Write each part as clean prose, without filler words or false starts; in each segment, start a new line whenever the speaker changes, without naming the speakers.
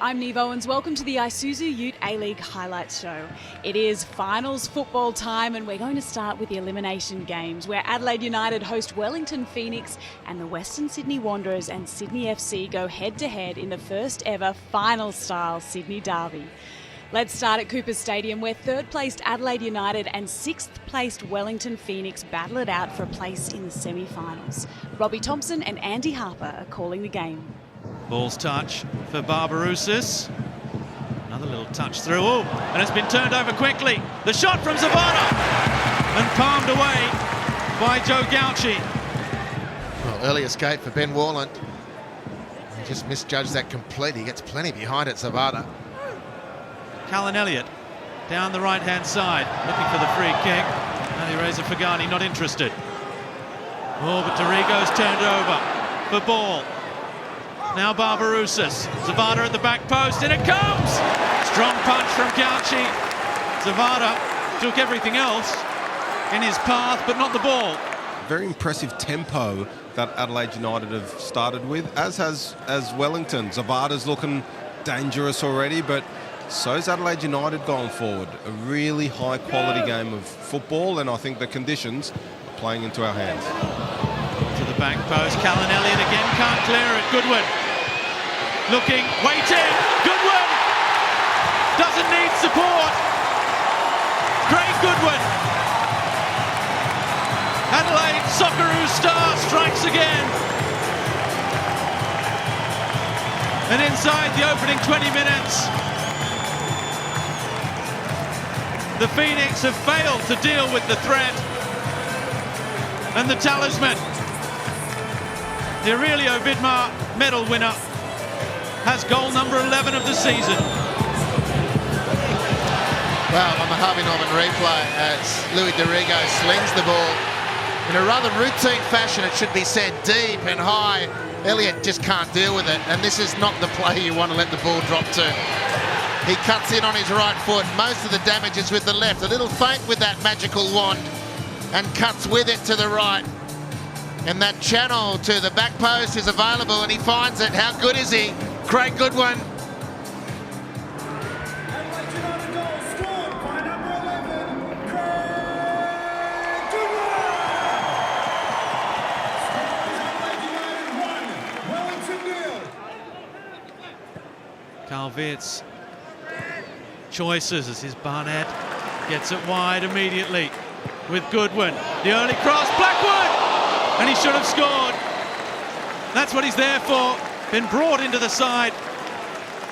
I'm Neve Owens. Welcome to the Isuzu UTE A-League highlights show. It is finals football time and we're going to start with the elimination games where Adelaide United host Wellington Phoenix and the Western Sydney Wanderers and Sydney FC go head-to-head in the first ever final-style Sydney derby. Let's start at Coopers Stadium where third-placed Adelaide United and sixth-placed Wellington Phoenix battle it out for a place in the semi-finals. Robbie Thompson and Andy Harper are calling the game.
Ball's touch for Barbarousis. Another little touch through. Oh, and it's been turned over quickly. The shot from Zavada and palmed away by Joe Gauci.
Well, early escape for Ben Warland. He just misjudged that completely. He gets plenty behind it, Zavada.
Callan Elliott down the right-hand side, looking for the free kick. Ali Reza Fagani not interested. Oh, but Dorigo's turned over for ball. Now Barbarousis. Zavada at the back post, and it comes! Strong punch from Gauci. Zavada took everything else in his path, but not the ball.
Very impressive tempo that Adelaide United have started with, as Wellington. Zavada's looking dangerous already, but so's Adelaide United going forward. A really high-quality game of football, and I think the conditions are playing into our hands.
To the back post, Callan Elliott again can't clear it. Goodwin looking, waiting. Goodwin doesn't need support. Craig Goodwin. Adelaide Socceroo star strikes again. And inside the opening 20 minutes, the Phoenix have failed to deal with the threat. And the talisman, the Aurelio Vidmar medal winner, has goal number 11 of the season.
Well, on the Harvey Norman replay, as Louis Dorigo slings the ball in a rather routine fashion, it should be said, deep and high. Elliott just can't deal with it, and this is not the play you want to let the ball drop to. He cuts in on his right foot. Most of the damage is with the left. A little feint with that magical wand, and cuts with it to the right. And that channel to the back post is available, and he finds it. How good is he? Craig Goodwin.
Carl Wirtz choices as his Barnett gets it wide immediately with Goodwin. The early cross, Blackwood! And he should have scored. That's what he's there for. Been brought into the side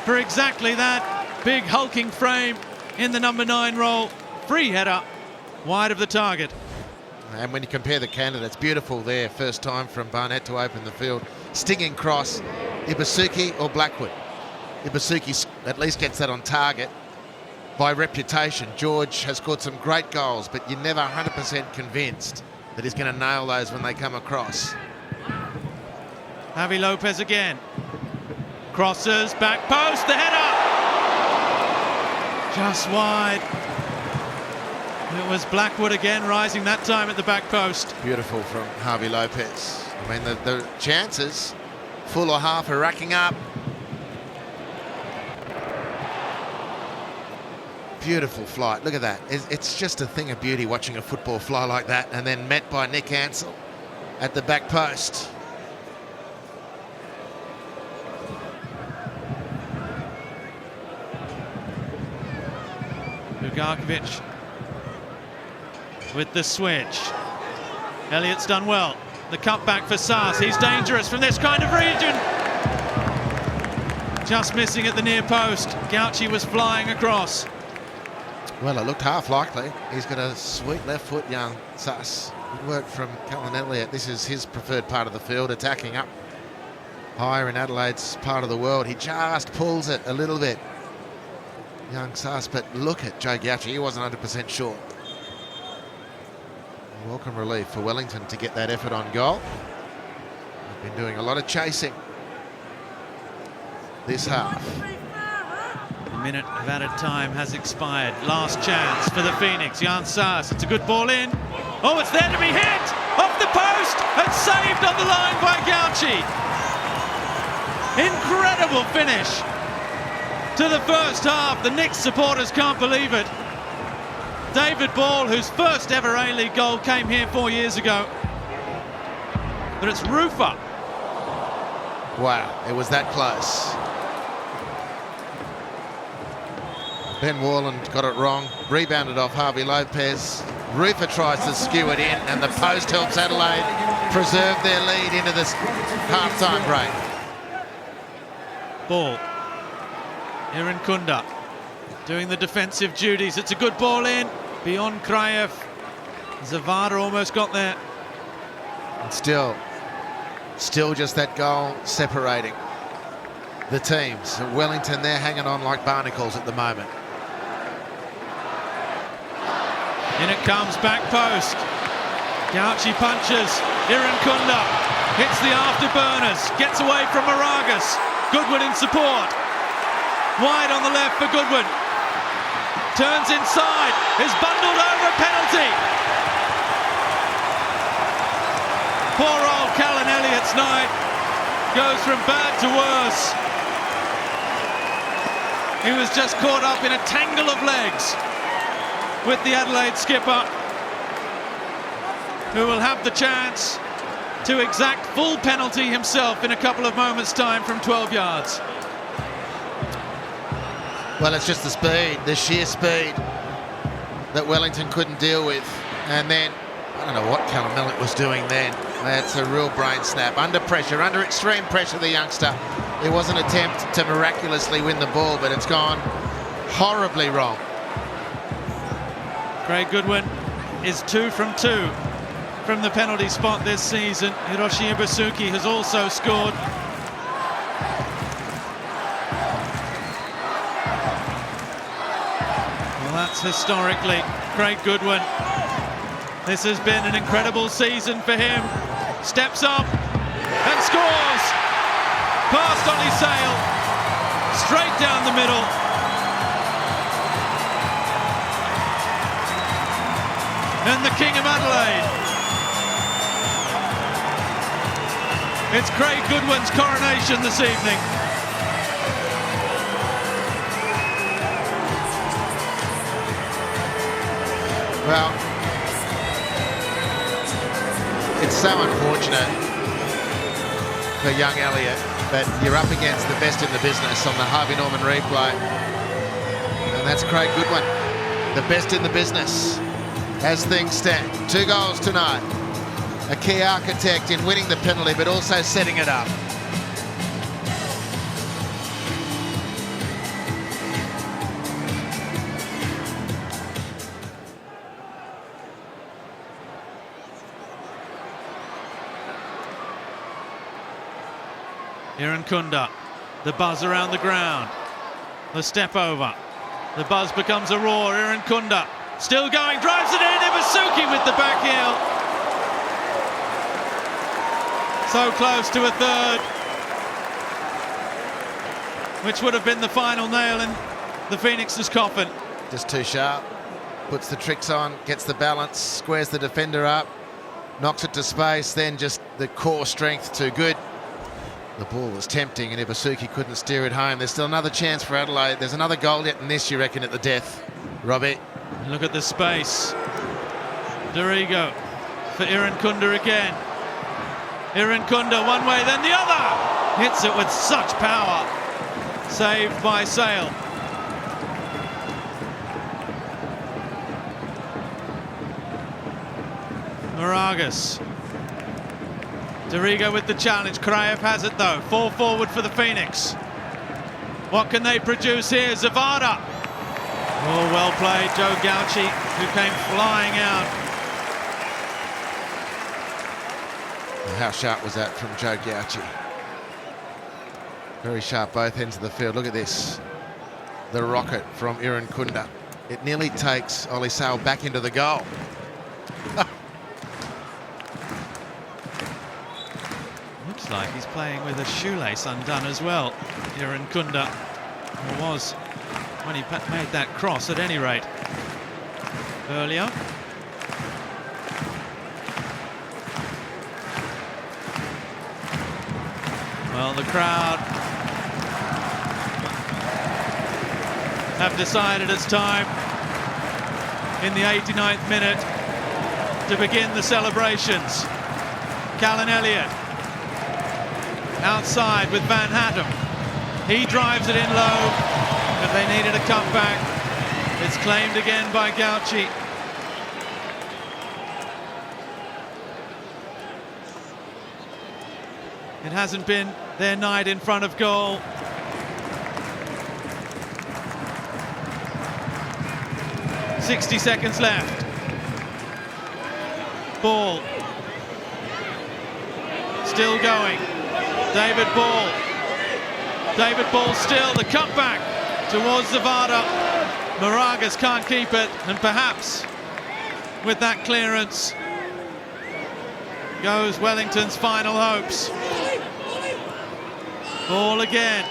for exactly that. Big hulking frame in the number 9 role. Free header wide of the target.
And when you compare the candidates, beautiful there. First time from Barnett to open the field. Stinging cross, Ibasuki or Blackwood. Ibasuki at least gets that on target. By reputation, George has scored some great goals, but you're never 100% convinced that he's going to nail those when they come across.
Javi Lopez again. Crosses, back post, the header! Just wide. It was Blackwood again, rising that time at the back post.
Beautiful from Javi Lopez. I mean, the chances, full or half, are racking up. Beautiful flight. Look at that. It's just a thing of beauty watching a football fly like that, and then met by Nick Ansell at the back post.
Ugarkovic with the switch. Elliott's done well. The cutback for Sass. He's dangerous from this kind of region. Just missing at the near post. Gauci was flying across.
Well, it looked half likely. He's got a sweet left foot, young Sass. Good work from Callan Elliott. This is his preferred part of the field, attacking up higher in Adelaide's part of the world. He just pulls it a little bit, young Sass, but look at Joe Gauci. He wasn't 100% sure. Welcome relief for Wellington to get that effort on goal. They've been doing a lot of chasing this half.
The minute of added time has expired. Last chance for the Phoenix. Jan Saas. It's a good ball in. Oh, it's there to be hit! Off the post and saved on the line by Gauci. Incredible finish to the first half. The Knicks supporters can't believe it. David Ball, whose first ever A-League goal came here 4 years ago. But it's Rufer.
Wow, it was that close. Ben Warland got it wrong, rebounded off Harvey Lopez. Rufer tries to skew it in, and the post helps Adelaide preserve their lead into this half-time break.
Ball. Iran Kunda doing the defensive duties. It's a good ball in, beyond Kraev. Zavada almost got there.
And still just that goal separating the teams. Wellington, they're hanging on like barnacles at the moment.
In it comes, back post. Gauci punches. Iran Kunda hits the afterburners, gets away from Moragas. Goodwin in support. Wide on the left for Goodwin. Turns inside, is bundled over, penalty. Poor old Callan Elliott's night goes from bad to worse. He was just caught up in a tangle of legs with the Adelaide skipper, who will have the chance to exact full penalty himself in a couple of moments' time from 12 yards.
Well, it's just the speed, the sheer speed that Wellington couldn't deal with. And then, I don't know what Callum Elliott was doing then. That's a real brain snap. Under pressure, under extreme pressure, the youngster. It was an attempt to miraculously win the ball, but it's gone horribly wrong.
Craig Goodwin is 2 from 2 from the penalty spot this season. Hiroshi Ibusuki has also scored. Well, that's historically Craig Goodwin. This has been an incredible season for him. Steps up and scores. Past Ollie Sale, straight down the middle. And the King of Adelaide. It's Craig Goodwin's coronation this evening.
Well, it's so unfortunate for young Elliott, but you're up against the best in the business on the Harvey Norman replay. And that's Craig Goodwin, the best in the business. As things stand, 2 goals tonight. A key architect in winning the penalty, but also setting it up.
Iran Kunda, the buzz around the ground. The step over. The buzz becomes a roar. Iran Kunda still going, drives it in. Ibusuki with the back heel. So close to a third, which would have been the final nail in the Phoenix's coffin.
Just too sharp. Puts the tricks on, gets the balance, squares the defender up, knocks it to space, then just the core strength too good. The ball was tempting and Ibusuki couldn't steer it home. There's still another chance for Adelaide. There's another goal yet in this, you reckon, at the death, Robbie?
Look at the space. Dorigo for Iran Kunda again. Iran Kunda one way, then the other. Hits it with such power. Saved by Sale. Moragas. Dorigo with the challenge. Kraev has it though. 4 forward for the Phoenix. What can they produce here? Zavada. Oh, well played, Joe Gauci, who came flying out.
How sharp was that from Joe Gauci? Very sharp both ends of the field. Look at this. The rocket from Iran Kunda. It nearly takes Ollie Sale back into the goal.
Looks like he's playing with a shoelace undone as well. Iran Kunda, or was when he made that cross at any rate earlier. Well, the crowd have decided it's time in the 89th minute to begin the celebrations. Callan Elliott outside with Van Hattem. He drives it in low, but they needed a comeback. It's claimed again by Gauci. It hasn't been their night in front of goal. .60 seconds left. Ball. Still going. David Ball. David Ball still. The cutback towards Zavada. Moragas can't keep it. And perhaps with that clearance goes Wellington's final hopes. Ball again.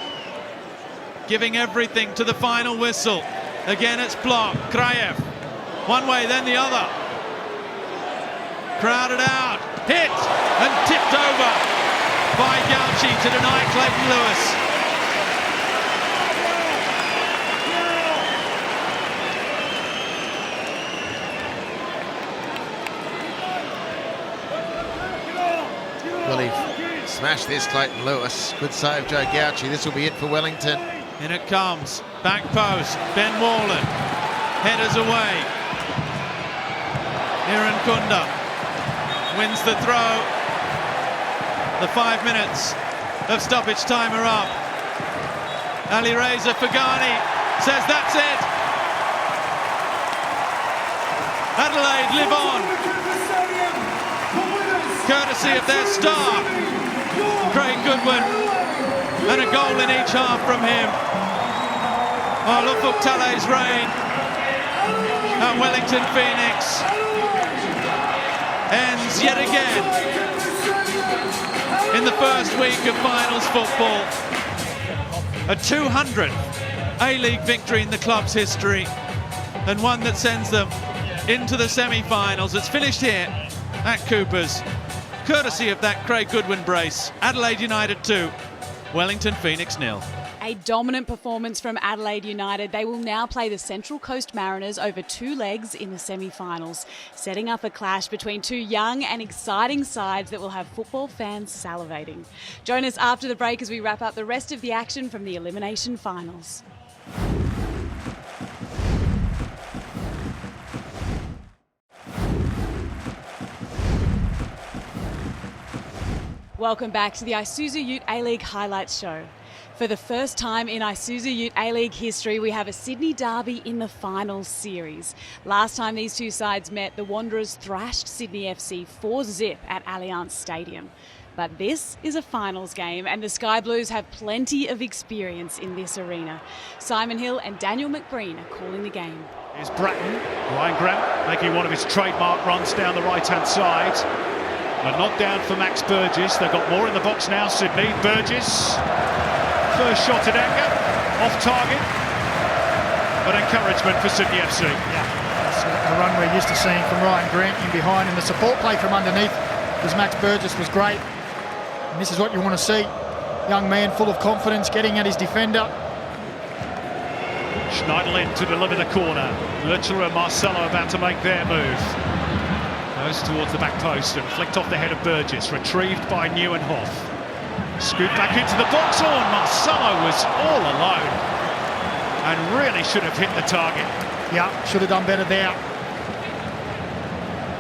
Giving everything to the final whistle. Again it's blocked. Kraev. One way, then the other. Crowded out. Hit and tipped over by Gauci to deny Clayton Lewis.
Well, he smashed this, Clayton Lewis. Good save, Joe Gauci. This will be it for Wellington.
In it comes. Back post. Ben Warland. Headers away. Iran Kunda wins the throw. The 5 minutes of stoppage time are up. Ali Reza Fagani says that's it. Adelaide live on, courtesy of their star, Craig Goodwin, and a goal in each half from him. Oh, Ufuk Talay's reign at Wellington Phoenix ends yet again in the first week of finals football. A 200th A-League victory in the club's history, and one that sends them into the semi-finals. It's finished here at Cooper's, courtesy of that Craig Goodwin brace. Adelaide United 2, Wellington Phoenix 0.
A dominant performance from Adelaide United. They will now play the Central Coast Mariners over 2 legs in the semi-finals, setting up a clash between two young and exciting sides that will have football fans salivating. Join us after the break as we wrap up the rest of the action from the Elimination Finals. Welcome back to the Isuzu UTE A-League Highlights Show. For the first time in Isuzu UTE A-League history, we have a Sydney derby in the finals series. Last time these two sides met, the Wanderers thrashed Sydney FC 4-0 at Allianz Stadium. But this is a finals game, and the Sky Blues have plenty of experience in this arena. Simon Hill and Daniel McBreen are calling the game.
Here's Bratton, Ryan Grant making one of his trademark runs down the right-hand side. A knock down for Max Burgess. They've got more in the box now, Sydney. Burgess, first shot at anger, off target, but encouragement for Sydney FC.
Yeah, it's a run we're used to seeing from Ryan Grant in behind, and the support play from underneath because Max Burgess was great. And this is what you want to see. Young man full of confidence, getting at his defender.
Schneiderlin to deliver the corner. Lutcher and Marcelo about to make their move. Goes towards the back post and flicked off the head of Burgess, retrieved by Nieuwenhof. Scoot back into the box. Oh, and Marcelo was all alone and really should have hit the target.
Yeah, should have done better there.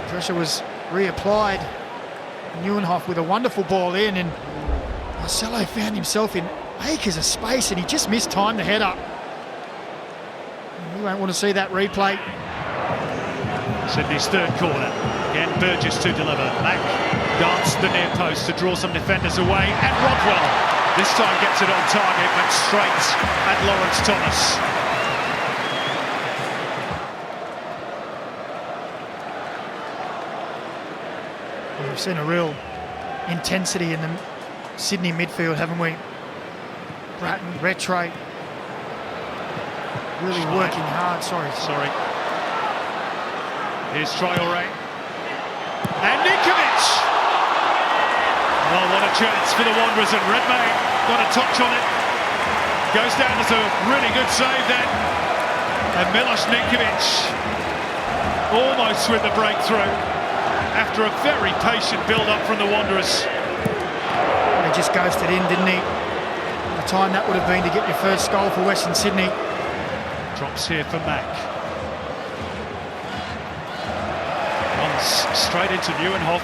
Pressure was reapplied. Nieuwenhof with a wonderful ball in, and Marcelo found himself in acres of space, and he just mistimed the header. You won't want to see that replay.
Sydney's third corner. Again, Burgess to deliver. Mack darts the near post to draw some defenders away, and Rodwell this time gets it on target, went straight at Lawrence Thomas.
We've seen a real intensity in the Sydney midfield, haven't we? Bratton, Rattray, really working hard. Sorry.
Here's Traoré. And Ninkovic! Well, what a chance for the Wanderers, and Redmayne got a touch on it. Goes down as a really good save then And Milos Ninkovic almost with the breakthrough after a very patient build-up from the Wanderers.
He just ghosted in, didn't he? The time that would have been to get your first goal for Western Sydney.
Drops here for Mack. Runs straight into Nieuwenhof.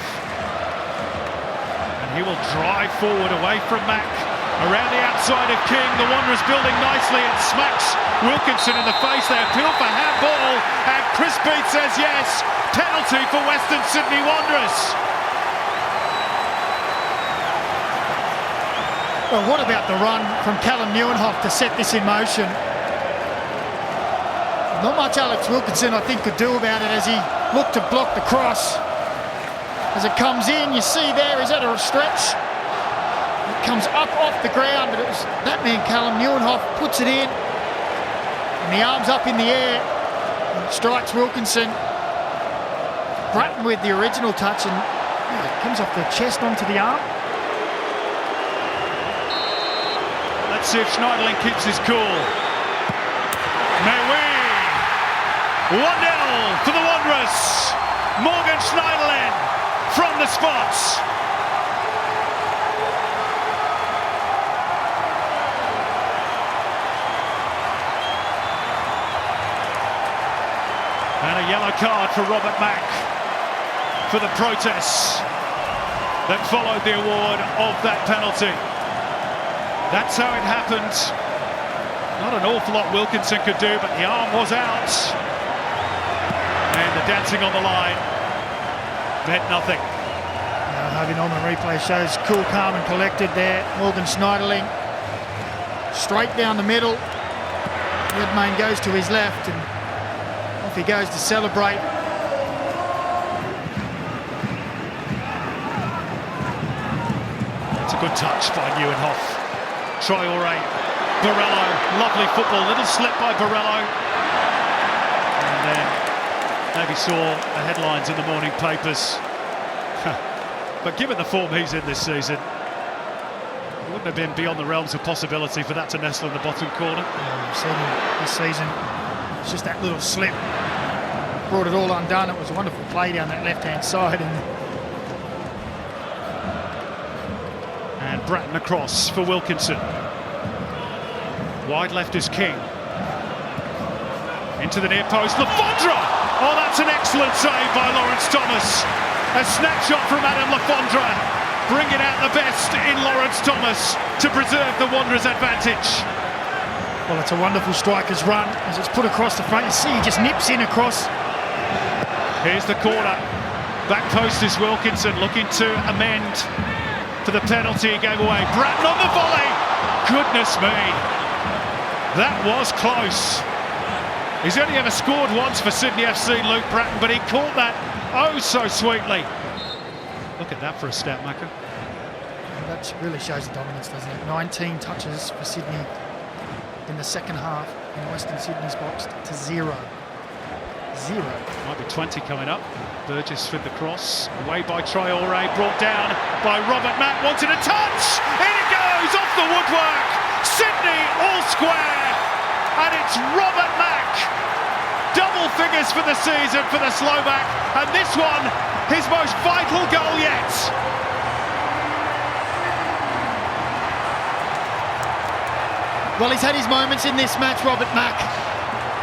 And he will drive forward away from Mack. Around the outside of King, the Wanderers building nicely. It smacks Wilkinson in the face. They appeal for handball, and Chris Beat says yes. Penalty for Western Sydney Wanderers.
Well, what about the run from Callum Nieuwenhof to set this in motion? Not much Alex Wilkinson, I think, could do about it as he looked to block the cross. As it comes in, you see there, is that a stretch? It comes up off the ground, but it was that man, Callum Nieuwenhof, puts it in. And the arm's up in the air. And strikes Wilkinson. Bratton with the original touch, and it comes off the chest onto the arm.
Let's see if Schneiderlin keeps his cool. May we! 1-0 for the Wanderers. Morgan Schneiderlin from the spots. And a yellow card for Robert Mack for the protests that followed the award of that penalty. That's how it happened. Not an awful lot Wilkinson could do, but the arm was out. And the dancing on the line meant nothing.
Harvey Norman replay shows cool, calm and collected there. Morgan Schneiderlin straight down the middle. Redmayne goes to his left and off he goes to celebrate.
That's a good touch by Nieuwenhof. Traoré, Borrello, lovely football, little slip by Borrello. And then maybe saw the headlines in the morning papers. But given the form he's in this season, it wouldn't have been beyond the realms of possibility for that to nestle in the bottom corner.
We've seen him this season. It's just that little slip. Brought it all undone. It was a wonderful play down that left-hand side.
And Bratton across for Wilkinson. Wide left is King. Into the near post, Lafondra! Oh, that's an excellent save by Lawrence Thomas. A snapshot from Adam Lafondra, bringing out the best in Lawrence Thomas to preserve the Wanderers' advantage.
Well, it's a wonderful striker's run as it's put across the front. You see he just nips in across.
Here's the corner. Back post is Wilkinson looking to amend for the penalty he gave away. Bratton on the volley. Goodness me. That was close. He's only ever scored once for Sydney FC, Luke Bratton, but he caught that oh so sweetly. Look at that for a stat, Macca.
That really shows the dominance, doesn't it? 19 touches for Sydney in the second half in Western Sydney's box to 0.
Might be 20 coming up. Burgess with the cross. Away by Traoré, brought down by Robert Mack. Wanted a touch! In it goes off the woodwork! Sydney all square! And it's Robert Mack! Double figures for the season for the Slovak. And this one, his most vital goal yet.
Well, he's had his moments in this match, Robert Mack.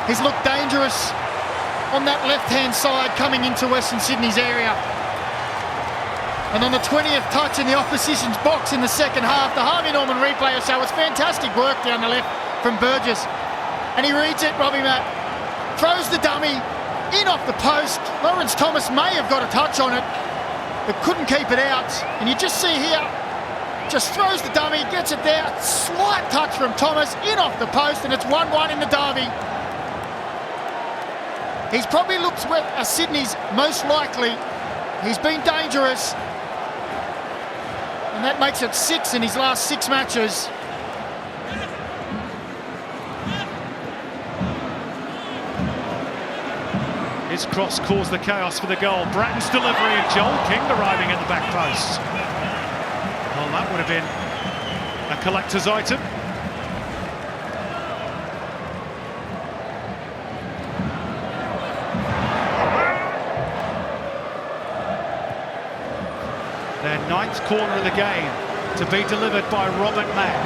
He's looked dangerous on that left-hand side coming into Western Sydney's area. And on the 20th touch in the opposition's box in the second half, the Harvey Norman replay will show it's fantastic work down the left from Burgess. And he reads it, Robbie Matt. Throws the dummy in off the post. Lawrence Thomas may have got a touch on it, but couldn't keep it out. And you just see here, just throws the dummy, gets it there. Slight touch from Thomas in off the post, and it's 1-1 in the derby. He's probably looked as Sydney's most likely. He's been dangerous. And that makes it 6 in his last 6 matches.
His cross caused the chaos for the goal. Bratton's delivery and Joel King arriving at the back post. Well, that would have been a collector's item. Ninth corner of the game to be delivered by Robert Mack.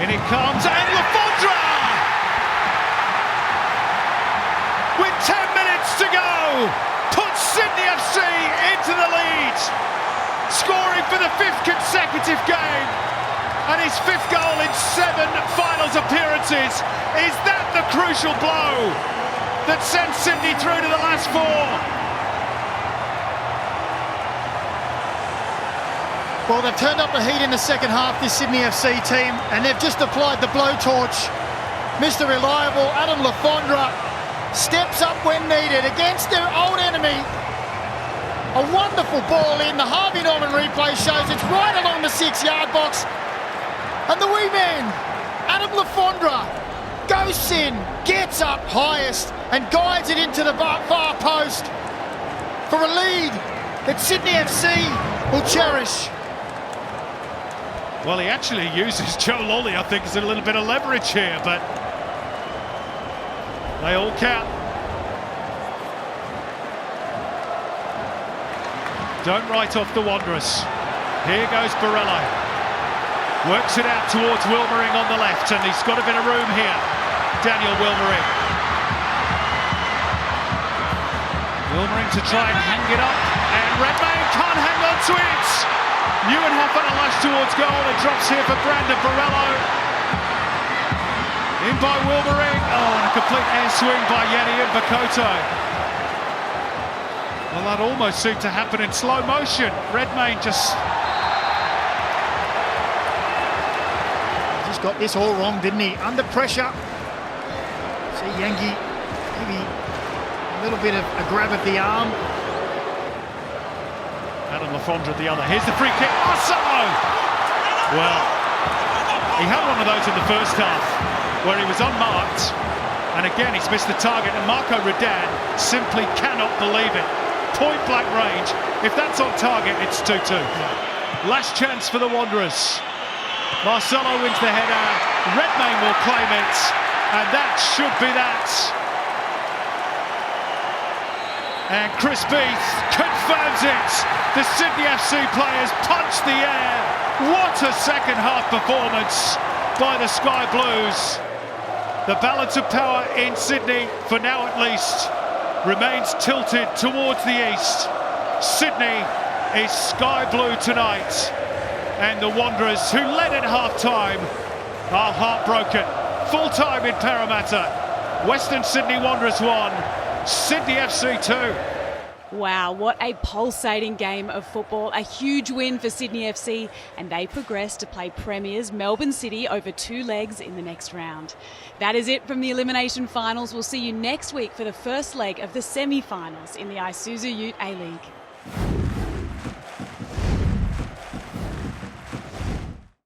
In it comes, and Lafondra! With 10 minutes to go, puts Sydney FC into the lead, scoring for the 5th consecutive game, and his 5th goal in 7 finals appearances. Is that the crucial blow that sends Sydney through to the last 4?
Well, they've turned up the heat in the second half, this Sydney FC team, and they've just applied the blowtorch. Mr. Reliable, Adam Lafondra, steps up when needed against their old enemy. A wonderful ball in. The Harvey Norman replay shows it's right along the 6-yard box. And the wee man, Adam Lafondra, ghosts in, gets up highest, and guides it into the far post for a lead that Sydney FC will cherish.
Well, he actually uses Joe Lawley, I think, as a little bit of leverage here, but they all count. Don't write off the Wanderers. Here goes Borello. Works it out towards Wilmering on the left, and he's got a bit of room here. Daniel Wilmering. Wilmering to try and hang it up, and Redmayne can't hang on to it. Neuenhoff on a lash towards goal. It drops here for Brandon Borello. In by Wilmering. Oh, and a complete air swing by Yanni Mbakoto. Well, that almost seemed to happen in slow motion. Redmayne just
got this all wrong, didn't he? Under pressure. See Yangi, maybe a little bit of a grab at the arm.
Adam Lafondra at the other. Here's the free kick. Marcelo! Well, he had one of those in the first half where he was unmarked, and again he's missed the target, and Marco Redan simply cannot believe it. Point blank range. If that's on target, it's 2-2. Last chance for the Wanderers. Marcelo wins the header. Redmayne will claim it, and that should be that. And Chris Beath confirms it. The Sydney FC players punch the air. What a second half performance by the Sky Blues. The balance of power in Sydney, for now at least, remains tilted towards the east. Sydney is sky blue tonight, and the Wanderers, who led at half-time, are heartbroken. Full-time in Parramatta. Western Sydney Wanderers 1, Sydney FC 2.
Wow, what a pulsating game of football. A huge win for Sydney FC, and they progress to play premiers Melbourne City over 2 legs in the next round. That is it from the Elimination Finals. We'll see you next week for the first leg of the semi-finals in the Isuzu UTE A-League.